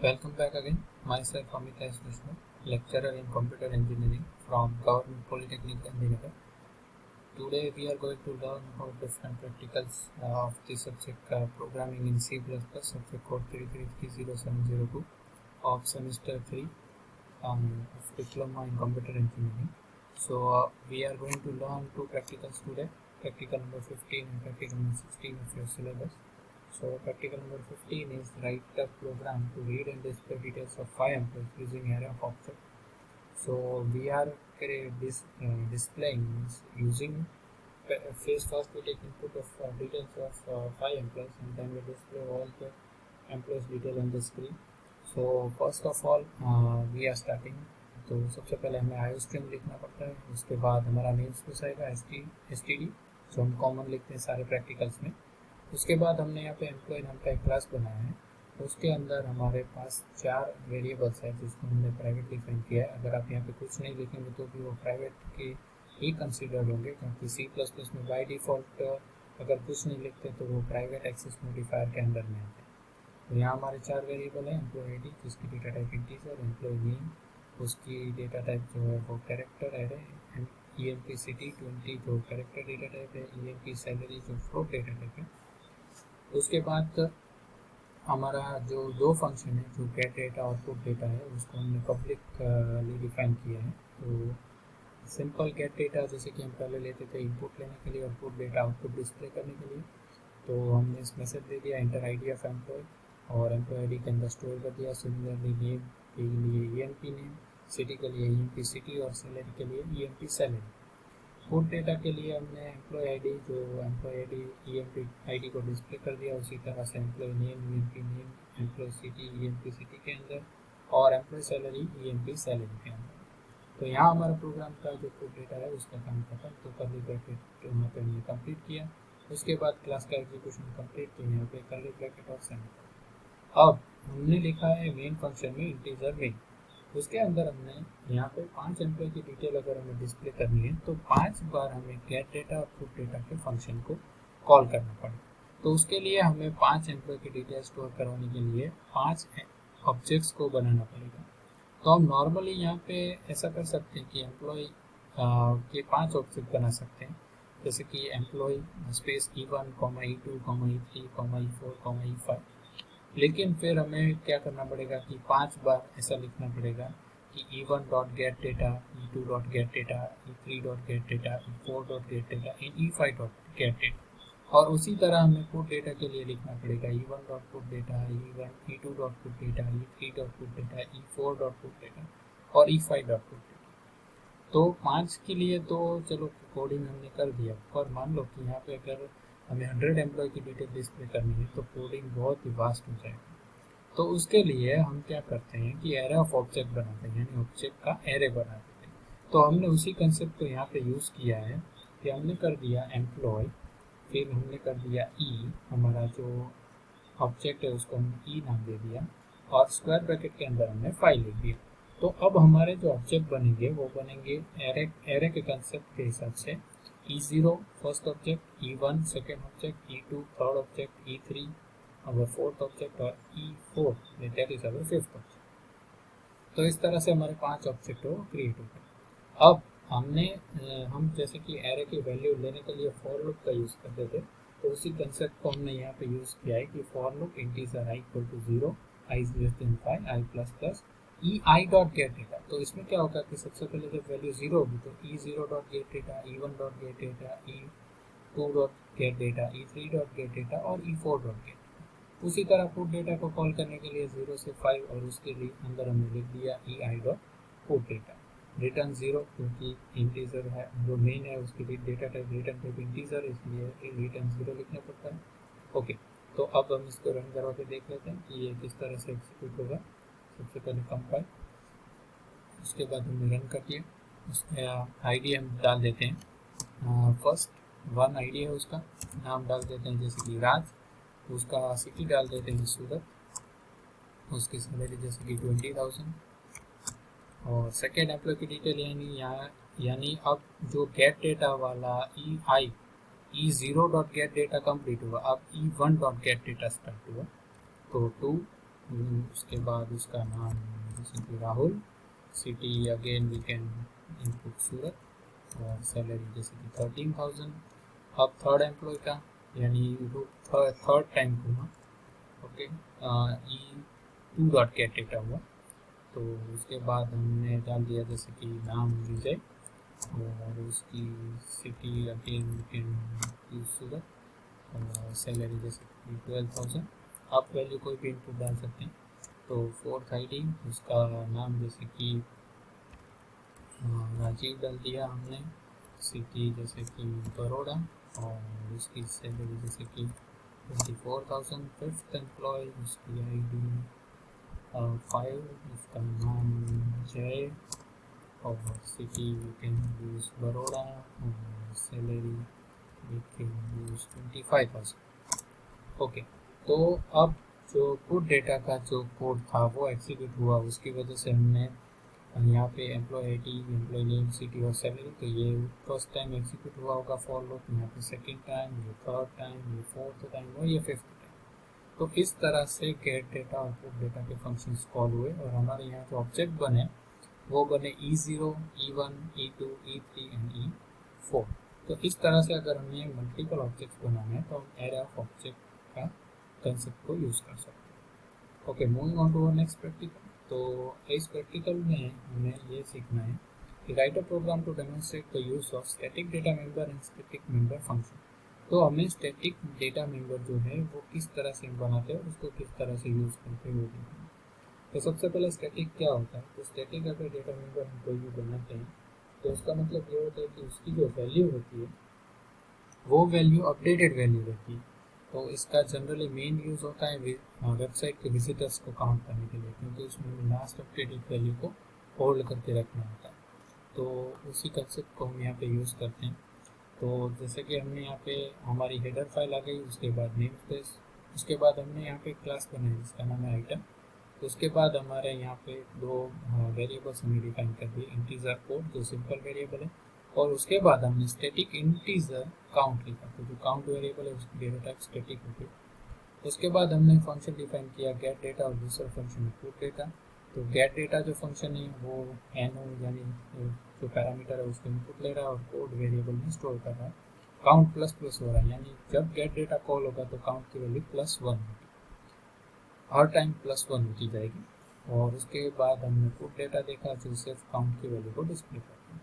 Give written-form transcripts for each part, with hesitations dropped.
Welcome back again. Myself Amita S. Vishnu, lecturer in computer engineering from Government Polytechnic Gandhinagar. Today we are going to learn about different practicals of the subject programming in C++, subject code 3330702 of semester 3 of diploma in computer engineering. So we are going to learn two practicals today, practical number 15 and practical number 16 of your syllabus. So practical number 15 is write a program to read and display details of 5 employees using array of objects. So we are displaying using first we take input of details of 5 employees and then we display all the employees detail on the screen. So first of all we are starting. तो सबसे पहले हमें आयो string लिखना पड़ता है, उसके बाद हमारा नेम स्पेस आएगा एस टी डी जो हम कॉमन लिखते हैं सारे प्रैक्टिकल्स में। उसके बाद हमने यहाँ पे एम्प्लॉय नाम का एक क्लास बनाया है, उसके अंदर हमारे पास 4 वेरिएबल्स है जिसको हमने प्राइवेट डिफाइन किया है। अगर आप यहाँ पे कुछ नहीं लिखेंगे तो भी वो प्राइवेट के ही कंसिडर्ड होंगे, क्योंकि C++ में बाय डिफ़ॉल्ट अगर कुछ नहीं लिखते तो वो प्राइवेट एक्सेस नोटिफायर के अंदर में आते हैं। तो यहाँ हमारे 4 वेरिएबल हैं, एम्प्लॉय आई डी जिसकी data type integer, employee name उसकी डेटा टाइप जो है वो कैरेक्टर एरे, EMP सिटी 20 जो कैरेक्टर डेटा टाइप है, EMP सैलरी जो फ्लोट डेटा टाइप है। उसके बाद हमारा जो दो फंक्शन है जो गेट डेटा और पुट डेटा है उसको हमने पब्लिकली डिफाइन किया है। तो सिंपल गेट डेटा जैसे कि हम पहले लेते थे इनपुट लेने के लिए और पुट डेटा आउटपुट डिस्प्ले करने के लिए, तो हमने इस मैसेज दे दिया एंटर आईडी ऑफ एम्प्लॉय और एम्प्लॉय आईडी के अंदर स्टोर कर दिया। सिमिलरली नेम के लिए EMP नेम, सिटी के लिए EMP सिटी और सैलरी के लिए EMP सैलरी। पुट डेटा के लिए हमने एम्प्लॉय आईडी जो एम्प्लॉय आईडी EMP आईडी को डिस्प्ले कर दिया, उसी तरह से employee name EMP name, employee city EMP city के अंदर और एम्प्लॉय सैलरी EMP सैलरी के अंदर। तो यहाँ हमारा प्रोग्राम का जो पुट डेटा है उसका काम खत्म। तो कर्ली ब्रैकेट यहाँ पे हमने कंप्लीट किया, उसके बाद क्लास का एग्जीक्यूशन कंप्लीट किया, यहाँ पे कर्ली ब्रैकेट और सेमीकोलन। अब हमने लिखा है मेन फंक्शन में इंटीजर मेन, उसके अंदर हमने यहाँ पे 5 एम्प्लॉय की डिटेल अगर हमें डिस्प्ले करनी है तो 5 बार हमें गेट डेटा और पुट डेटा के फंक्शन को कॉल करना पड़ेगा। तो उसके लिए हमें 5 एम्प्लॉय की डिटेल स्टोर करवाने के लिए 5 ऑब्जेक्ट्स को बनाना पड़ेगा। तो हम नॉर्मली यहाँ पे ऐसा कर सकते हैं कि एम्प्लॉय के 5 ऑब्जेक्ट बना सकते हैं, जैसे कि employ space E1, E2, E3, E4, E5। लेकिन फिर हमें क्या करना पड़ेगा कि 5 बार ऐसा लिखना पड़ेगा कि E1 dot get data, E2 dot get data, E3 dot get data, E4 dot get data, E5 dot get data. और उसी तरह हमें पुट डेटा के लिए लिखना पड़ेगा E1 dot put data, E2 dot put data, E3 dot put data, E4 dot put data और E5 dot put data. तो 5 के लिए तो चलो कोडिंग हमने कर दिया, पर मान लो कि यहाँ पे अगर हमें 100 एम्प्लॉय की डिटेल डिस्प्ले करनी है तो कोडिंग बहुत ही वास्ट हो जाएगा। तो उसके लिए हम क्या करते हैं कि एरे ऑफ ऑब्जेक्ट बनाते हैं, यानी ऑब्जेक्ट का एरे बना देते हैं। तो हमने उसी कंसेप्ट को यहाँ पे यूज़ किया है कि हमने कर दिया एम्प्लॉय, फिर हमने कर दिया हमारा जो ऑब्जेक्ट है उसको हमने नाम दे दिया और स्क्वायर ब्रैकेट के अंदर हमने फाइल लिख दिया। तो अब हमारे जो ऑब्जेक्ट बनेंगे वो बनेंगे एरे के कंसेप्ट के हिसाब से E0 first object, E1 second object, E2 third object, E3 our fourth object और E4 that is our fifth object. तो इस तरह से हमारे 5 ऑब्जेक्ट वो क्रिएट हो गए। अब हम जैसे कि एरे की वैल्यू लेने के लिए फॉर लूप का यूज़ करते थे, तो उसी कंसेप्ट को हमने यहाँ पे यूज़ किया है कि for loop integer i equal to 0, i is less than 5, i plus plus ei dot get data. तो इसमें क्या होगा कि सबसे पहले जब वैल्यू 0 होगी तो E0 dot get data, E1 dot get data, E2 dot get data, E3 dot get data और E4 डॉट गेट डेटा। उसी तरह पुट डेटा को कॉल करने के लिए 0 से 5 और उसके लिए अंदर हमने लिख दिया ei dot put data. Return 0 क्योंकि इंटीजर है, जो मेन है उसकी data type return type integer, इसलिए रिटर्न 0 लिखना पड़ता है। ओके, तो अब हम इसको रन करवा के देख लेते हैं कि ये किस तरह से एग्जीक्यूट होगा। सबसे पहले कंपाइल, उसके बाद हमने रन कर दिया। उसका आईडी हम डाल देते हैं, फर्स्ट 1 आईडी है, उसका नाम डाल देते हैं जैसे कि राज, उसका सिटी डाल देते हैं सूरत, उसकी सैलरी जैसे कि 20,000 और सेकेंड एम्प्लॉय की डिटेल यानी अब जो गेट डेटा वाला E0 dot get data complete हुआ, अब E1 dot get data start हुआ। तो 2 उसके बाद उसका नाम जैसे कि Rahul, city again we can input Surat, और सैलरी जैसे कि 13,000। अब थर्ड एम्प्लॉय का यानी थर्ड टाइम हुआ, okay, E to dot get data हुआ। तो उसके बाद हमने डाल दिया जैसे कि नाम विजय, और उसकी सिटी अगेन सूरत, और सैलरी जैसे कि 12,000। आप वैल्यू कोई भी इनपुट डाल सकते हैं। तो फोर्थ आईडी उसका नाम जैसे कि राजीव डाल दिया हमने, सिटी जैसे कि बड़ौदा, और उसकी सैलरी जैसे कि 24,000। फिफ्थ एम्प्लॉय उसकी आई डी 5, उसका नाम जय, और city we can use Baroda, और salary we can use 25,000। Okay, तो अब जो पुट डेटा का जो कोड था वो एग्जीक्यूट हुआ, उसकी वजह से हमने यहाँ पे employee I D, employee name, city और सैलरी, तो ये फर्स्ट टाइम एग्जीक्यूट हुआ होगा फॉर लूप, यहाँ पे सेकेंड टाइम, ये थर्ड टाइम, ये फोर्थ टाइम और ये फिफ्थ टाइम। तो इस तरह से गेट डेटा और पुट डेटा के फंक्शंस कॉल हुए, और हमारे यहाँ जो ऑब्जेक्ट बने वो बने E0, E1, E2, E3 and E4। तो इस तरह से अगर हमें मल्टीपल ऑब्जेक्ट्स बनाने हैं तो हम एरे ऑफ ऑब्जेक्ट का कंसेप्ट को यूज़ कर सकते हैं। Okay, moving on to next practical. तो इस प्रैक्टिकल में हमें ये सीखना है कि write a program to demonstrate the use of static data member and static member function. तो हमें स्टैटिक डेटा मेंबर जो है वो किस तरह से बनाते हैं और उसको किस तरह से यूज़ करते हैं वो देखना है। तो सबसे पहले स्टैटिक क्या होता है? तो स्टैटिक अगर डेटा मेंबर हम कोई भी बनाते हैं तो उसका मतलब ये होता है कि उसकी जो वैल्यू होती है वो वैल्यू अपडेटेड वैल्यू रहती है। तो इसका जनरली मेन यूज़ होता है वेबसाइट के विजिटर्स को काउंट करने के लिए, क्योंकि उसमें लास्ट अपडेटेड वैल्यू को होल्ड करके रखना होता है। तो उसी कंसेप्ट को हम यहाँ पे यूज़ करते हैं। तो जैसे कि हमने यहाँ पे हमारी हेडर फाइल आ गई, उसके बाद नेम स्पेस, उसके बाद हमने यहाँ पे क्लास बनाई जिसका नाम है आइटम। तो उसके बाद हमारे यहाँ पे दो वेरिएबल्स हमने डिफाइन कर दिए, इंटीजर कोड जो सिंपल वेरिएबल है, और उसके बाद हमने स्टैटिक इंटीजर काउंट लिखा। तो जो काउंट वेरिएबल है उसकी डेटा टाइप स्टैटिक होती है। उसके बाद हमने फंक्शन डिफाइन किया गेट डेटा, और दूसरा फंक्शन पुट डेटा। तो गेट डेटा जो फंक्शन है वो एनो यानी जो पैरामीटर है उसको इनपुट ले रहा है और कोड वेरिएबल में स्टोर कर रहा है। काउंट प्लस प्लस हो रहा है, यानी जब गेट डेटा कॉल होगा तो काउंट की वैल्यू +1 होगी, हर टाइम +1 होती जाएगी। और उसके बाद हमने पुट डेटा देखा जो सिर्फ काउंट की वैल्यू को डिस्प्ले करता है।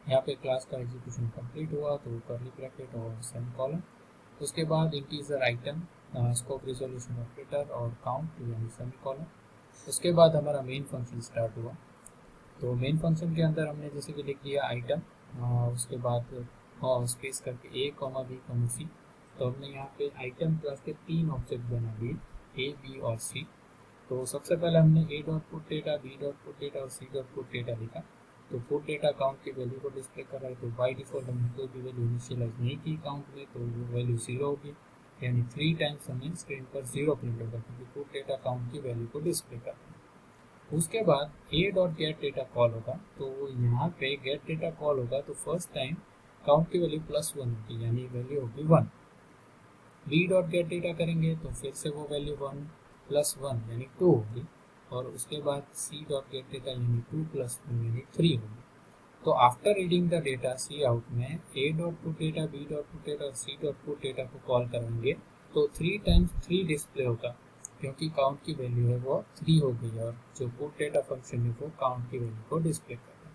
यहाँ पे क्लास का एग्जीक्यूशन कंप्लीट हुआ तो कर्ली ब्रैकेट और सेमीकोलन। उसके बाद integer item, scope resolution operator और काउंट यानी सेमीकोलन। उसके बाद हमारा मेन फंक्शन स्टार्ट हुआ। तो मेन फंक्शन के अंदर हमने जैसे कि लिख दिया आइटम, उसके बाद स्पेस करके A, B, C। तो हमने यहाँ पे आइटम क्लास के 3 ऑब्जेक्ट बना दिए, A, B और C। तो सबसे पहले हमने A dot put data, B dot put data और C डॉट पुट डेटा लिखा। तो पुट डेटा काउंट की वैल्यू को डिस्प्ले कर रहा है, तो बाई डिफॉल्ट हमने कोई भी वैल्यू इनिशियलाइज नहीं की काउंट में, तो वो वैल्यू 0 होगी, यानी 3 टाइम्स हमें स्क्रीन पर 0 प्रिंट होगा क्योंकि पुट डेटा काउंट की वैल्यू को डिस्प्ले कर रहा है। उसके बाद A dot get data call होगा, तो यहाँ पे गेट डेटा कॉल होगा तो फर्स्ट टाइम काउंट की वैल्यू +1 होगी, यानी वैल्यू होगी 1। बी डॉट गेट डेटा करेंगे तो फिर से वो वैल्यू 1 +1 यानी 2 होगी, और उसके बाद सी डॉट गेट डेटा यानी 2 +1 यानी 3 होगी। तो after reading the data C out में A dot put data, B dot put data और सी डॉट पुट डेटा को कॉल करेंगे तो 3 टाइम्स 3 डिस्प्ले होगा, क्योंकि काउंट की वैल्यू है वो 3 हो गई, और जो पुट डेटा फंक्शन है वो काउंट की वैल्यू को डिस्प्ले कर रहा है।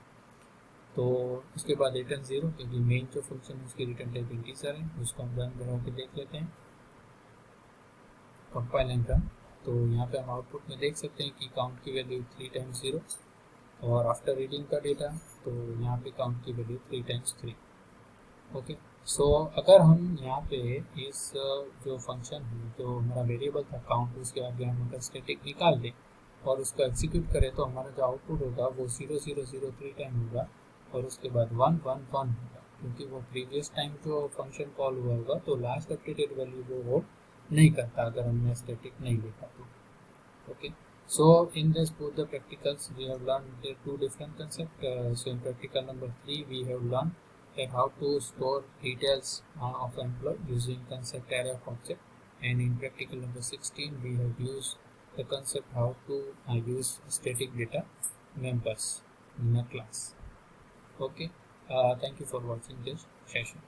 तो उसके बाद रिटर्न 0, क्योंकि मेन जो फंक्शन है उसकी रिटर्न टाइप इंटीजर है, उसको हम रन करा के देख लेते हैं, कंपाइल एंड रन। तो यहाँ पे हम आउटपुट में देख सकते हैं कि काउंट की वैल्यू 3 टाइम्स 0, और आफ्टर रीडिंग का डेटा तो यहाँ पे काउंट की वैल्यू 3 टाइम्स 3। ओके, सो अगर हम यहाँ पे इस जो फंक्शन है जो हमारा वेरिएबल था काउंट, उसके आगे हम अगर स्टैटिक निकाल दें और उसको एग्जीक्यूट करें तो हमारा जो आउटपुट होगा वो 0 0 0 3 टाइम होगा, और उसके बाद 1 1 1 होगा, क्योंकि वो प्रीवियस टाइम जो फंक्शन कॉल हुआ होगा तो लास्ट अपडेटेड वैल्यू वो होल्ड नहीं करता अगर हमने स्टैटिक नहीं लिखा तो। Okay, so in this both the practicals we have learned the two different concepts. So in practical number 3 we have learned that how to store details of employee using concept array of object, and in practical number 16 we have used the concept how to use static data members in a class. Okay, thank you for watching this session.